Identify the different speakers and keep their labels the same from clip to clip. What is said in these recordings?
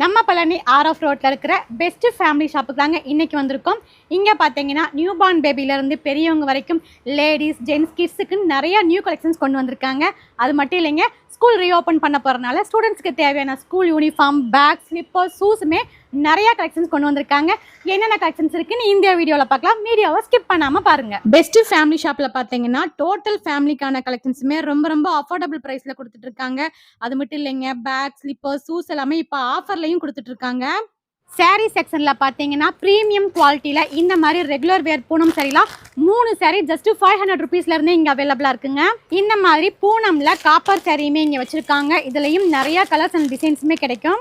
Speaker 1: நம்ம பழனி ஆர்எஃப் ரோட்டில் இருக்கிற பெஸ்ட் ஃபேமிலி ஷாப்புக்கு தாங்க இன்றைக்கி வந்திருக்கோம். இங்கே பார்த்தீங்கன்னா நியூ பார்ன் பேபிலேருந்து பெரியவங்க வரைக்கும் லேடிஸ் ஜென்ட்ஸ் கிட்ஸுக்குன்னு நிறையா நியூ கலெக்ஷன்ஸ் கொண்டு வந்திருக்காங்க. அது மட்டும் இல்லைங்க, ஸ்கூல் ரீஓப்பன் பண்ண போகிறனால ஸ்டூடெண்ட்ஸ்க்கு தேவையான ஸ்கூல் யூனிஃபார்ம், பேக், ஸ்லிப்பர், ஷூஸுமே நிறையா கலெக்ஷன்ஸ் கொண்டு வந்திருக்காங்க. என்னென்ன கலெக்ஷன்ஸ் இருக்குன்னு இந்த வீடியோவில் பார்க்கலாம். வீடியோவை ஸ்கிப் பண்ணாமல் பாருங்கள். பெஸ்ட் ஃபேமிலி ஷாப்பில் பார்த்தீங்கன்னா டோட்டல் ஃபேமிலிக்கான கலெக்ஷன்ஸுமே ரொம்ப அஃபோர்டபுள் ப்ரைஸில் கொடுத்துட்ருக்காங்க. அது மட்டும் இல்லைங்க, பேக், ஸ்லிப்பர், ஷூஸ் எல்லாமே இப்போ ஆஃபர்லையும் கொடுத்துட்ருக்காங்க. சாரீ செக்ஷனில் பார்த்தீங்கன்னா ப்ரீமியம் குவாலிட்டியில் இந்த மாதிரி ரெகுலர் வேர் பூனம் சரிலாம் 3 சாரீ ஜஸ்ட் 500 ருபீஸ்லேருந்தே இங்கே அவைலபிளாக இருக்குங்க. இந்த மாதிரி பூனமில் காப்பர் சாரியுமே இங்கே வச்சுருக்காங்க. இதுலேயும் நிறையா கலர்ஸ் அண்ட் டிசைன்ஸுமே கிடைக்கும்.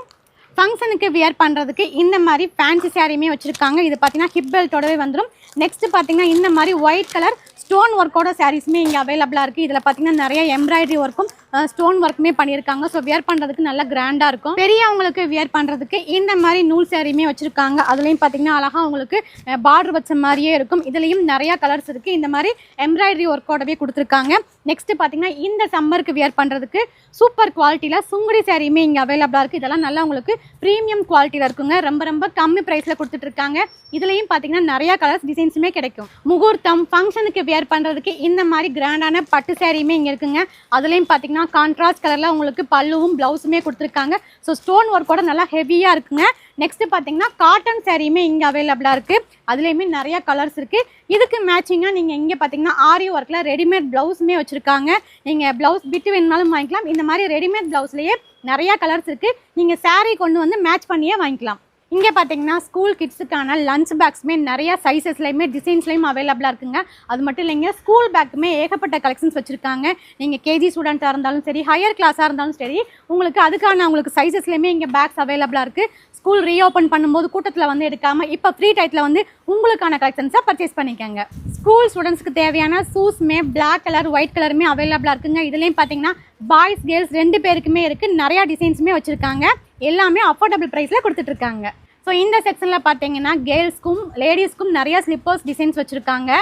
Speaker 1: ஃபங்க்ஷனுக்கு வியர் பண்ணுறதுக்கு இந்த மாதிரி ஃபேன்சி சாரியுமே வச்சுருக்காங்க. இது பார்த்தீங்கன்னா ஹிப் பெல்ட்டோடவே வந்துடும். நெக்ஸ்ட்டு பார்த்தீங்கன்னா இந்த மாதிரி ஒயிட் கலர் ஸ்டோன் ஒர்க்கோட சாரீஸுமே இங்கே அவைலபிளாக இருக்குது. இதில் பார்த்தீங்கன்னா நிறைய எம்ப்ராய்டரி ஒர்க்கும் ஸ்டோன் ஒர்க்குமே பண்ணியிருக்காங்க. ஸோ வியர் பண்ணுறதுக்கு நல்லா கிராண்டாக இருக்கும். பெரியவங்களுக்கு வியர் பண்ணுறதுக்கு இந்த மாதிரி நூல் சாரியுமே வச்சுருக்காங்க. அதுலேயும் பார்த்தீங்கன்னா அழகாக உங்களுக்கு பார்டர் வச்ச மாதிரியே இருக்கும். இதுலேயும் நிறையா கலர்ஸ் இருக்குது. இந்த மாதிரி எம்ப்ராய்டரி ஒர்க்கோடவே கொடுத்துருக்காங்க. நெக்ஸ்ட்டு பார்த்தீங்கன்னா இந்த சம்மருக்கு வியர் பண்ணுறதுக்கு சூப்பர் குவாலிட்டியில் சுங்குடி சாரியுமே இங்கே அவைலபிளாக இருக்குது. இதெல்லாம் நல்லா உங்களுக்கு ப்ரீமியம் குவாலிட்டியில் இருக்குங்க. ரொம்ப கம்மி ப்ரைஸில் கொடுத்துட்ருக்காங்க. இதுலேயும் பார்த்தீங்கன்னா நிறையா கலர்ஸ் டிசைன்ஸுமே கிடைக்கும். முகூர்த்தம் ஃபங்க்ஷனுக்கு வியர் பண்ணுறதுக்கு இந்த மாதிரி கிராண்டான பட்டு சாரியுமே இங்கே இருக்குங்க. அதுலேயும் பார்த்தீங்கன்னா கான்ட்ராஸ்ட் கலரில் உங்களுக்கு பல்லுவும் ப்ளவுஸுமே கொடுத்துருக்காங்க. ஸோ ஸ்டோன் ஒர்க்கோட நல்லா ஹெவியாக இருக்குங்க. நெக்ஸ்ட்டு பார்த்தீங்கன்னா காட்டன் சாரியுமே இங்கே அவைலபிளாக இருக்குது. அதுலேயுமே நிறையா கலர்ஸ் இருக்குது. இதுக்கு மேட்சிங்காக நீங்கள் இங்கே பார்த்தீங்கன்னா ஆரி ஒர்க்கில் ரெடிமேட் ப்ளவுஸுமே வச்சுருக்காங்க. நீங்கள் ப்ளவுஸ் பிட்டு வேணுனாலும் வாங்கிக்கலாம். இந்த மாதிரி ரெடிமேட் ப்ளவுஸ்லேயே நிறையா கலர்ஸ் இருக்குது. நீங்கள் சாரீ கொண்டு வந்து மேட்ச் பண்ணியே வாங்கிக்கலாம். இங்கே பார்த்தீங்கன்னா ஸ்கூல் கிட்ஸுக்கான லஞ்ச் பேக்ஸுமே நிறையா சைஸஸ்லையுமே டிசைன்ஸ்லையும் அவைலபிளாக இருக்குங்க. அது மட்டும் இல்லைங்க, ஸ்கூல் பேக்குமே ஏகப்பட்ட கலெக்ஷன்ஸ் வச்சுருக்காங்க. நீங்கள் கேஜி ஸ்டூடெண்ட்டாக இருந்தாலும் சரி, ஹையர் கிளாஸாக இருந்தாலும் சரி, உங்களுக்கு அதுக்கான உங்களுக்கு சைஸஸ்லையுமே இங்கே பேக்ஸ் அவைலபிளாக இருக்குது. ஸ்கூல் ரீஓப்பன் பண்ணும்போது கூட்டத்தில் வந்து எடுக்காமல் இப்போ ஃப்ரீ டைத்தில் வந்து உங்களுக்கான கலெக்ஷன்ஸை பர்ச்சேஸ் பண்ணிக்கோங்க. ஸ்கூல் ஸ்டூடெண்ட்ஸ்க்கு தேவையான ஷூஸ்மே பிளாக் கலர், ஒயிட் கலருமே அவைலபிளாக இருக்குங்க. இதுலேயும் பார்த்தீங்கன்னா பாய்ஸ் கேர்ள்ஸ் 2 பேருக்குமே இருக்குது. நிறையா டிசைன்ஸுமே வச்சுருக்காங்க. எல்லாமே அஃபோர்டபுள் ப்ரைஸில் கொடுத்துட்ருக்காங்க. ஸோ இந்த செக்ஷனில் பார்த்தீங்கன்னா கேர்ள்ஸ்க்கும் லேடிஸ்க்கும் நிறையா ஸ்லிப்பர்ஸ் டிசைன்ஸ் வச்சுருக்காங்க.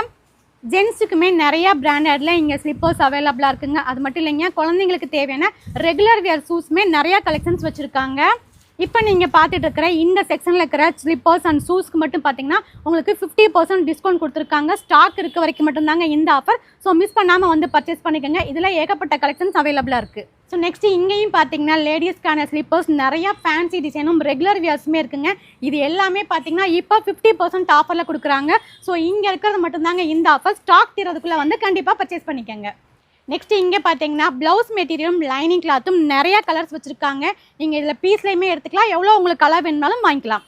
Speaker 1: ஜென்ஸுக்குமே நிறையா பிராண்டடில் இங்கே ஸ்லிப்பர்ஸ் அவைலபிளாக இருக்குங்க. அது மட்டும் இல்லைங்க, குழந்தைங்களுக்கு தேவையான ரெகுலர் வியர் ஷூஸ்மே நிறையா கலெக்ஷன்ஸ் வச்சுருக்காங்க. இப்போ நீங்கள் பார்த்துட்டு இருக்கிற இந்த செக்ஷனில் இருக்கிற ஸ்லிப்பர்ஸ் அண்ட் ஷூஸ்க்கு மட்டும் பார்த்தீங்கன்னா உங்களுக்கு 50% டிஸ்கவுண்ட் கொடுத்துருக்காங்க. ஸ்டாக் இருக்க வரைக்கும் மட்டும்தாங்க இந்த ஆஃபர். ஸோ மிஸ் பண்ணாமல் வந்து பர்ச்சேஸ் பண்ணிக்கோங்க. இதில் ஏகப்பட்ட கலெக்ஷன்ஸ் அவைலபிளாக இருக்குது. ஸோ நெக்ஸ்ட்டு இங்கேயும் பார்த்தீங்கன்னா லேடிஸ்க்கான ஸ்லிப்பர்ஸ் நிறையா ஃபேன்சி டிசைனும் ரெகுலர் வியர்ஸுமே இருக்குங்க. இது எல்லாமே பார்த்தீங்கன்னா இப்போ 50% ஆஃபரில் கொடுக்குறாங்க. ஸோ இங்கே இருக்கிறது மட்டும்தாங்க இந்த ஆஃபர். ஸ்டாக் தீரதுக்குள்ளே வந்து கண்டிப்பாக பர்ச்சேஸ் பண்ணிக்கோங்க. நெக்ஸ்ட்டு இங்கே பார்த்தீங்கன்னா ப்ளவுஸ் மெட்டீரியலும் லைனிங் கிளாத்தும் நிறையா கலர்ஸ் வச்சுருக்காங்க. நீங்கள் இதில் பீஸ்லேயுமே எடுத்துக்கலாம். எவ்வளோ உங்களுக்கு கலர் வேணுனாலும் வாங்கிக்கலாம்.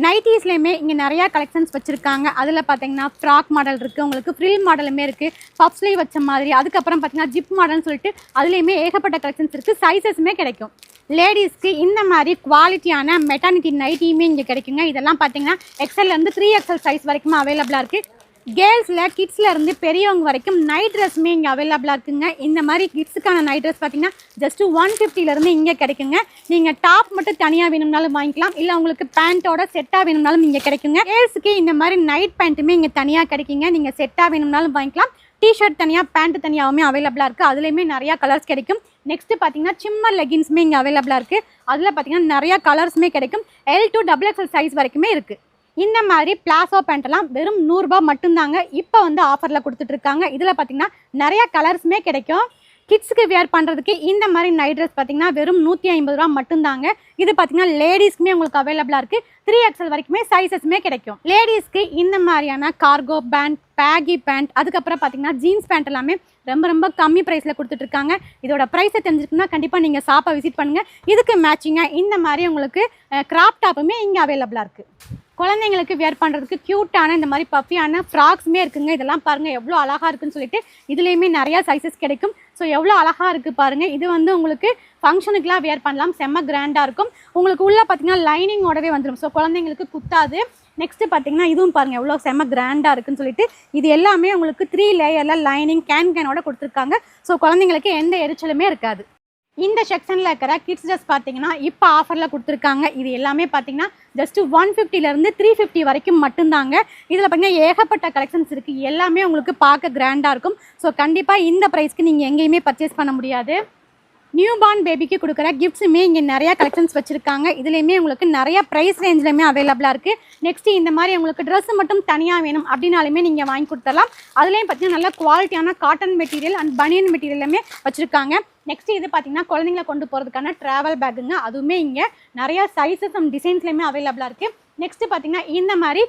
Speaker 1: நைட்டீஸ்லேயுமே இங்கே நிறையா கலெக்ஷன்ஸ் வச்சுருக்காங்க. அதில் பார்த்தீங்கன்னா ஃப்ராக் மாடல் இருக்குது, உங்களுக்கு ஃப்ரில் மாடலுமே இருக்குது, பஃப் ஸ்லீவ் வச்ச மாதிரி. அதுக்கப்புறம் பார்த்தீங்கன்னா ஜிப் மாடல்னு சொல்லிட்டு அதுலேயுமே ஏகப்பட்ட கலெக்ஷன்ஸ் இருக்குது. சைஸஸுமே கிடைக்கும். லேடிஸ்க்கு இந்த மாதிரி குவாலிட்டியான மெட்டர்னிட்டி நைட்டியுமே இங்கே கிடைக்குங்க. இதெல்லாம் பார்த்தீங்கன்னா XL-லேருந்து 3XL சைஸ் வரைக்கும் அவைலபிளாக இருக்குது. கேர்ள்ஸில் கிட்ஸ்லேருந்து பெரியவங்க வரைக்கும் நைட் ட்ரெஸ்ஸுமே இங்கே அவைலபிளாக இருக்குங்க. இந்த மாதிரி கிட்ஸுக்கான நைட் ட்ரெஸ் பார்த்தீங்கன்னா ஜஸ்ட்டு 150லேருந்து இங்கே கிடைக்குங்க. நீங்கள் டாப் மட்டும் தனியாக வேணும்னாலும் வாங்கிக்கலாம். இல்லை உங்களுக்கு பேண்ட்டோட செட்டாக வேணும்னாலும் இங்கே கிடைக்குங்க. கேர்ள்ஸுக்கு இந்த மாதிரி நைட் பேண்ட்டுமே இங்கே தனியாக கிடைக்குங்க. நீங்கள் செட்டாக வேணும்னாலும் வாங்கிக்கலாம். டிஷர்ட் தனியாக, பேண்ட் தனியாகவுமே அவைலபிளாக இருக்குது. அதுலேயுமே நிறையா கலர்ஸ் கிடைக்கும். நெக்ஸ்ட்டு பார்த்தீங்கன்னா சிம்மர் லெகின்ஸுமே இங்கே அவைலபிளாக இருக்குது. அதில் பார்த்தீங்கன்னா நிறையா கலர்ஸுமே கிடைக்கும். L to XXL சைஸ் வரைக்குமே இருக்குது. இந்த மாதிரி பிளாசோ பேண்ட்டெல்லாம் வெறும் 100 ரூபாய் மட்டும்தாங்க இப்போ வந்து ஆஃபரில் கொடுத்துட்ருக்காங்க. இதில் பார்த்தீங்கன்னா நிறையா கலர்ஸுமே கிடைக்கும். கிட்ஸுக்கு வியர் பண்ணுறதுக்கு இந்த மாதிரி நைட் ட்ரெஸ் பார்த்தீங்கன்னா வெறும் 150 ரூபா மட்டும்தாங்க. இது பார்த்தீங்கன்னா லேடிஸ்க்குமே உங்களுக்கு அவைலபிளாக இருக்குது. 3XL வரைக்குமே சைஸஸுமே கிடைக்கும். லேடிஸ்க்கு இந்த மாதிரியான கார்கோ பேண்ட், பேகி பேண்ட், அதுக்கப்புறம் பார்த்தீங்கன்னா ஜீன்ஸ் பேண்ட் எல்லாமே ரொம்ப கம்மி ப்ரைஸில் கொடுத்துட்ருக்காங்க. இதோட ப்ரைஸை தெரிஞ்சுக்கணும்னா கண்டிப்பாக நீங்கள் ஷாப்பை விசிட் பண்ணுங்கள். இதுக்கு மேட்சிங்காக இந்த மாதிரி உங்களுக்கு கிராப் டாப்புமே இங்கே அவைலபிளாக இருக்குது. குழந்தைங்களுக்கு வியர் பண்ணுறதுக்கு க்யூட்டான இந்த மாதிரி பஃபியான ஃப்ராக்ஸுமே இருக்குங்க. இதெல்லாம் பாருங்கள் எவ்வளோ அழகாக இருக்குன்னு சொல்லிட்டு இதுலேயுமே நிறையா சைஸஸ் கிடைக்கும். ஸோ எவ்வளோ அழகாக இருக்குது பாருங்கள். இது வந்து உங்களுக்கு ஃபங்க்ஷனுக்குலாம் வியர் பண்ணலாம். செம்ம கிராண்டாக இருக்கும். உங்களுக்கு உள்ளே பார்த்தீங்கன்னா லைனிங்கோடவே வந்துடும். ஸோ குழந்தைங்களுக்கு குத்தாது. நெக்ஸ்ட்டு பார்த்தீங்கன்னா இதுவும் பாருங்கள் எவ்வளோ செம்ம கிராண்டாக இருக்குன்னு சொல்லிட்டு இது எல்லாமே உங்களுக்கு 3 லேயரில் லைனிங் கேனோட கொடுத்துருக்காங்க. ஸோ குழந்தைங்களுக்கு எந்த எரிச்சலுமே இருக்காது. இந்த செக்ஷனில் இருக்கிற கிட்ஸ் ட்ரெஸ் பார்த்தீங்கன்னா இப்போ ஆஃபரில் கொடுத்துருக்காங்க. இது எல்லாமே பார்த்தீங்கன்னா ஜஸ்ட்டு 150லேருந்து 350 வரைக்கும் மட்டும்தாங்க. இதில் பார்த்தீங்கன்னா ஏகப்பட்ட கலெக்ஷன்ஸ் இருக்குது. எல்லாமே உங்களுக்கு பார்க்க கிராண்டாக இருக்கும். ஸோ கண்டிப்பாக இந்த ப்ரைஸ்க்கு நீங்கள் எங்கேயுமே பர்ச்சேஸ் பண்ண முடியாது. நியூ பார்ன் பேபிக்கு கொடுக்குற கிஃப்ட்ஸுமே இங்கே நிறையா கலெக்ஷன்ஸ் வச்சுருக்காங்க. இதுலேயுமே உங்களுக்கு நிறையா ப்ரைஸ் ரேஞ்சிலுமே அவைலபிளாக இருக்குது. நெக்ஸ்ட்டு இந்த மாதிரி உங்களுக்கு ட்ரெஸ் மட்டும் தனியாக வேணும் அப்படின்னாலுமே நீங்கள் வாங்கி கொடுத்துடலாம். அதுலேயும் பார்த்தீங்கன்னா நல்ல குவாலிட்டியான காட்டன் மெட்டீரியல் அண்ட் பனியன் மெட்டீரியலுமே வச்சுருக்காங்க. நெக்ஸ்ட் இது பார்த்தீங்கன்னா குழந்தைங்களை கொண்டு போகிறதுக்கான ட்ராவல் பேக்குங்க. அதுவுமே இங்கே நிறையா சைஸஸ் அண்ட் டிசைன்ஸ்லையுமே அவைலபிளாக இருக்குது. நெக்ஸ்ட் பார்த்தீங்கன்னா இந்த மாதிரி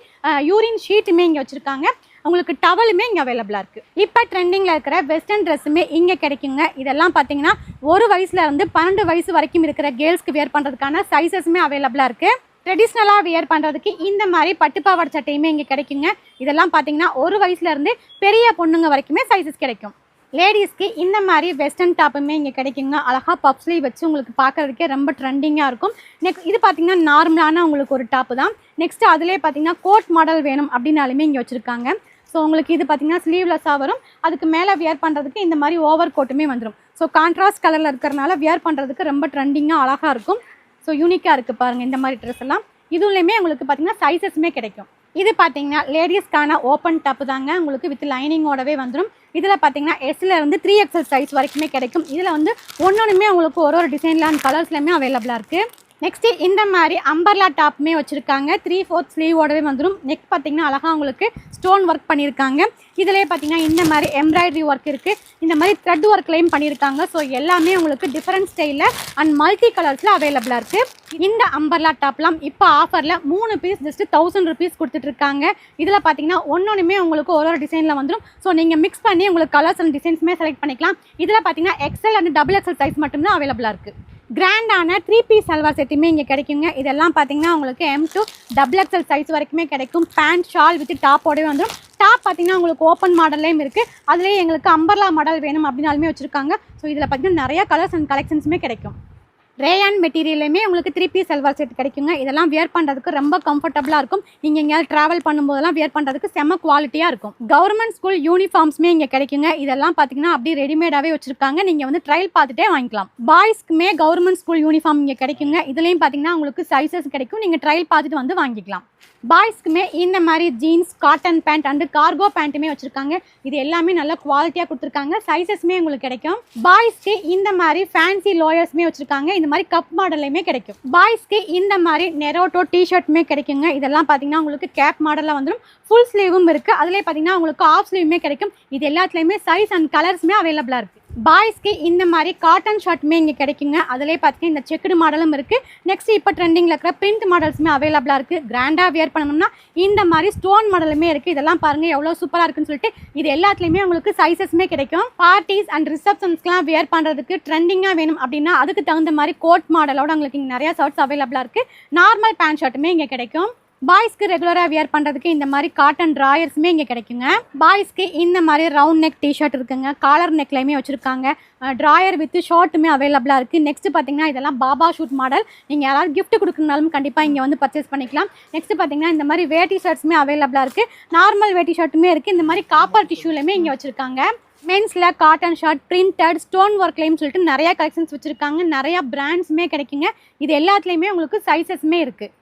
Speaker 1: யூரின் ஷீட்டுமே இங்கே வச்சுருக்காங்க. உங்களுக்கு டவலுமே இங்கே அவைலபிளாக இருக்குது. இப்போ ட்ரெண்டிங்கில் இருக்கிற வெஸ்டர்ன் ட்ரெஸ்ஸுமே இங்கே கிடைக்குங்க. இதெல்லாம் பார்த்தீங்கன்னா 1 வயசுலேருந்து 12 வயசு வரைக்கும் இருக்கிற கேர்ள்ஸ்க்கு வியர் பண்ணுறதுக்கான சைஸஸுமே அவைலபிளாக இருக்குது. ட்ரெடிஷ்னலாக வியர் பண்ணுறதுக்கு இந்த மாதிரி பட்டுப்பாவாடை சட்டையுமே இங்கே கிடைக்குங்க. இதெல்லாம் பார்த்தீங்கன்னா 1 வயசுலேருந்து பெரிய பொண்ணுங்க வரைக்குமே சைஸஸ் கிடைக்கும். லேடிஸ்க்கு இந்த மாதிரி வெஸ்டர்ன் டாப்புமே இங்கே கிடைக்குங்க. அழகாக பப் ஸ்லீவ் வச்சு உங்களுக்கு பார்க்குறதுக்கே ரொம்ப ட்ரெண்டிங்காக இருக்கும். நெக்ஸ்ட் இது பார்த்தீங்கன்னா நார்மலான உங்களுக்கு ஒரு டாப்பு தான். நெக்ஸ்ட் அதிலே பார்த்தீங்கன்னா கோட் மாடல் வேணும் அப்படின்னாலுமே இங்கே வச்சுருக்காங்க. ஸோ உங்களுக்கு இது பார்த்தீங்கன்னா ஸ்லீவ்லெஸ்ஸாக வரும். அதுக்கு மேலே வியர் பண்ணுறதுக்கு இந்த மாதிரி ஓவர் கோட்டுமே வந்துடும். ஸோ கான்ட்ராஸ்ட் கலரில் இருக்கிறனால வியர் பண்ணுறதுக்கு ரொம்ப ட்ரெண்டிங்காக அழகாக இருக்கும். ஸோ யூனிக்காக இருக்குது பாருங்கள் இந்த மாதிரி ட்ரெஸ் எல்லாம். இதுலேயுமே உங்களுக்கு பார்த்தீங்கன்னா சைஸஸுமே கிடைக்கும். இது பார்த்தீங்கன்னா லேடிஸ்க்கான ஓப்பன் டாப்பு தாங்க. உங்களுக்கு வித் லைனிங்கோடவே வந்துடும். இதில் பார்த்தீங்கன்னா எஸ்லேருந்து 3XL சைஸ் வரைக்குமே கிடைக்கும். இதில் வந்து ஒன்றுமே உங்களுக்கு ஒரு டிசைனில் அண்ட் கலர்ஸ்லையுமே அவைலபிளாக இருக்குது. நெக்ஸ்ட்டு இந்த மாதிரி அம்பர்லா டாப்புமே வச்சுருக்காங்க. 3/4 ஸ்லீவோடவே வந்துடும். நெக் பார்த்தீங்கன்னா அழகாக உங்களுக்கு ஸ்டோன் ஒர்க் பண்ணியிருக்காங்க. இதிலே பார்த்தீங்கன்னா இந்த மாதிரி எம்ப்ராய்டரி ஒர்க் இருக்குது. இந்த மாதிரி த்ரெட் ஒர்க்லையும் பண்ணியிருக்காங்க. ஸோ எல்லாமே உங்களுக்கு டிஃப்ரெண்ட் ஸ்டைலில் அண்ட் மல்டி கலர்ஸில் அவைலபிளாக இருக்குது. இந்த அம்பர்லா டாப்லாம் இப்போ ஆஃபரில் 3 பீஸ் ஜஸ்ட்டு 1000 rupees கொடுத்துட்ருக்காங்க. இதில் பார்த்தீங்கன்னா ஒன்றுமே உங்களுக்கு ஒரு டிசைனில் வந்துடும். ஸோ நீங்கள் மிக்ஸ் பண்ணி உங்களுக்கு கலர்ஸ் அண்ட் டிசைன்ஸுமே செலக்ட் பண்ணிக்கலாம். இதில் பார்த்தீங்கன்னா XL அண்ட் XXL சைஸ் மட்டும்தான் அவைலபிளாக இருக்குது. கிராண்டான 3 பீஸ் சல்வார் செட்டுமே இங்கே கிடைக்குங்க. இதெல்லாம் பார்த்தீங்கன்னா உங்களுக்கு M to XXL சைஸ் வரைக்குமே கிடைக்கும். பேண்ட் ஷால் வித் டாப்போடவே வந்துடும். டாப் பார்த்தீங்கன்னா உங்களுக்கு ஓப்பன் மாடல்லையும் இருக்குது. அதுலேயே எங்களுக்கு அம்பர்லா மாடல் வேணும் அப்படின்னாலுமே வச்சுருக்காங்க. ஸோ இதில் பார்த்தீங்கன்னா நிறையா கலர்ஸ் அண்ட் கலெக்ஷன்ஸுமே கிடைக்கும். ரேயான் மெட்டீரியலுமே உங்களுக்கு 3 பீஸ் சல்வார் செட் கிடைக்குங்க. இதெல்லாம் வியர் பண்ணுறதுக்கு ரொம்ப கம்ஃபர்டபுளாக இருக்கும். நீங்கள் எங்கேயாவது ட்ராவல் பண்ணும்போதெல்லாம் வியர் பண்ணுறதுக்கு செம்ம குவாலிட்டியாக இருக்கும். கவர்மெண்ட் ஸ்கூல் யூனிஃபார்ம்ஸுமே இங்கே கிடைக்குங்க. இதெல்லாம் பார்த்தீங்கன்னா அப்படியே ரெடிமேடாகவே வச்சுருக்காங்க. நீங்கள் வந்து ட்ரையல் பார்த்துட்டே வாங்கிக்கலாம். பாய்ஸ்க்குமே கவர்மெண்ட் ஸ்கூல் யூனிஃபார்ம் இங்கே கிடைக்குங்க. இதுலேயும் பார்த்தீங்கன்னா உங்களுக்கு சைஸஸ் கிடைக்கும். நீங்கள் ட்ரையல் பார்த்துட்டு வந்து வாங்கிக்கலாம். பாய்ஸ்க்குமே இந்த மாதிரி jeans, cotton pant and cargo பேண்ட்டுமே வச்சுருக்காங்க. இது எல்லாமே நல்ல குவாலிட்டியாக கொடுத்துருக்காங்க. சைஸஸ்மே உங்களுக்கு கிடைக்கும். பாய்ஸ்க்கு இந்த மாதிரி ஃபேன்சி லோயர்ஸ்மே வச்சுருக்காங்க. இந்த மாதிரி கப் மாடல்லையுமே கிடைக்கும். பாய்ஸ்க்கு இந்த மாதிரி நெரோட்டோ டிஷர்ட்டுமே கிடைக்குங்க. இதெல்லாம் பார்த்தீங்கன்னா உங்களுக்கு கேப் மாடலில் வந்துடும். ஃபுல் ஸ்லீவும் இருக்குது. அதிலே பார்த்தீங்கன்னா உங்களுக்கு ஆஃப் ஸ்லீவுமே கிடைக்கும். இது எல்லாத்துலேயுமே சைஸ் அண்ட் கலர்ஸுமே அவைலபிளாக இருக்குது. பாய்ஸ்க்கு இந்த மாதிரி காட்டன் ஷர்ட்டுமே இங்கே கிடைக்குங்க. அதிலே பார்த்தீங்கன்னா இந்த செக்குடு மாடலும் இருக்குது. நெக்ஸ்ட் இப்போ ட்ரெண்டிங்கில் இருக்கிற பிரிண்ட் மாடல்ஸுமே அவைலபிளாக இருக்குது. கிராண்டாக வியர் பண்ணணும்னா இந்த மாதிரி ஸ்டோன் மாடலுமே இருக்குது. இதெல்லாம் பாருங்கள் எவ்வளோ சூப்பராக இருக்குன்னு சொல்லிட்டு. இது எல்லாத்துலேயுமே உங்களுக்கு சைஸஸ்மே கிடைக்கும். பார்ட்டிஸ் அண்ட் ரிசப்ஷன்ஸ்க்குலாம் வியர் பண்ணுறதுக்கு ட்ரெண்டிங்காக வேணும் அப்படின்னா அதுக்கு தகுந்த மாதிரி கோட் மாடலோட உங்களுக்கு இங்கே நிறையா ஷர்ட்ஸ் அவைலபிளாக இருக்குது. நார்மல் பேண்ட் ஷர்ட்டுமே இங்கே கிடைக்கும். பாய்ஸ்க்கு ரெகுலராக வியர் பண்ணுறதுக்கு இந்த மாதிரி காட்டன் ட்ராயர்ஸுமே இங்கே கிடைக்குங்க. பாய்ஸ்க்கு இந்த மாதிரி ரவுண்ட் நெக் டிஷர்ட் இருக்குங்க. காலர் நெக்லையுமே வச்சுருக்காங்க. ட்ராயர் வித் ஷார்ட்டுமே அவைலபிளாக இருக்குது. நெக்ஸ்ட்டு பார்த்தீங்கன்னா இதெல்லாம் பாபா ஷூட் மாடல். நீங்கள் யாராவது கிஃப்ட் கொடுக்கணுனாலும் கண்டிப்பாக இங்கே வந்து பர்ச்சேஸ் பண்ணிக்கலாம். நெக்ஸ்ட்டு பார்த்தீங்கன்னா இந்த மாதிரி வேட்டி ஷர்ட்ஸுமே அவைலபிளாக இருக்குது. நார்மல் வேட்டி ஷர்ட்டுமே இருக்குது. இந்த மாதிரி காப்பர் டிஷ்யூலையுமே இங்கே வச்சுருக்காங்க. மென்ஸில் காட்டன் ஷர்ட், பிரிண்டட், ஸ்டோன் ஒர்க்லையும் சொல்லிட்டு நிறையா கலெக்ஷன்ஸ் வச்சுருக்காங்க. நிறையா பிராண்ட்ஸுமே கிடைக்குங்க. இது எல்லாத்துலேயுமே உங்களுக்கு சைஸஸ்மே இருக்குது.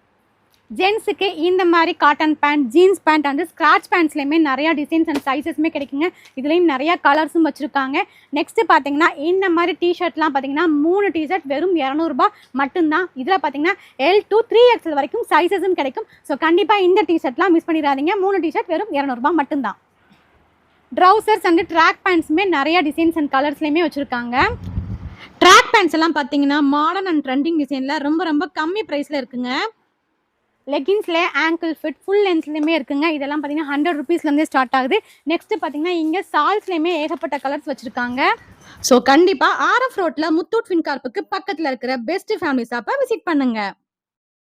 Speaker 1: ஜென்ஸுக்கு இந்த மாதிரி cotton pant, jeans pant and scratch பேண்ட்ஸ்லேயுமே நிறையா டிசைன்ஸ் அண்ட் சைஸஸ்மே கிடைக்குங்க. இதுலேயும் நிறையா கலர்ஸும் வச்சுருக்காங்க. நெக்ஸ்ட்டு பார்த்தீங்கன்னா இந்த மாதிரி டிஷர்ட்லாம் பார்த்தீங்கன்னா 3 டிஷர்ட் வெறும் 200 ரூபாய் மட்டும்தான். இதில் பார்த்தீங்கன்னா L to 3XL வரைக்கும் சைஸஸும் கிடைக்கும். ஸோ கண்டிப்பாக இந்த டிஷர்ட்லாம் மிஸ் பண்ணிடாதீங்க. 3 டிஷர்ட் வெறும் 200 ரூபாய் மட்டும்தான். ட்ரௌசர்ஸ் அண்டு ட்ராக் பேண்ட்ஸுமே நிறையா டிசைன்ஸ் அண்ட் கலர்ஸ்லையுமே வச்சுருக்காங்க. ட்ராக் பேண்ட்ஸ் எல்லாம் பார்த்தீங்கன்னா மாடர்ன் அண்ட் ட்ரெண்டிங் டிசைனில் ரொம்ப கம்மி ப்ரைஸில் இருக்குங்க. லெகின்ஸில் ஆங்கிள் ஃபிட் ஃபுல் லென்த்லேயுமே இருக்குங்க. இதெல்லாம் பார்த்தீங்கன்னா 100 rupeesலேருந்தே ஸ்டார்ட் ஆகுது. நெக்ஸ்ட்டு பார்த்தீங்கன்னா இங்கே சால்ஸ்லேயுமே ஏகப்பட்ட கலர்ஸ் வச்சுருக்காங்க. ஸோ கண்டிப்பாக RF ரோட்டில் முத்தூட் ஃபின்கார்ப்புக்கு பக்கத்தில் இருக்கிற பெஸ்ட் ஃபேமிலி ஷாப்பை விசிட் பண்ணுங்கள்.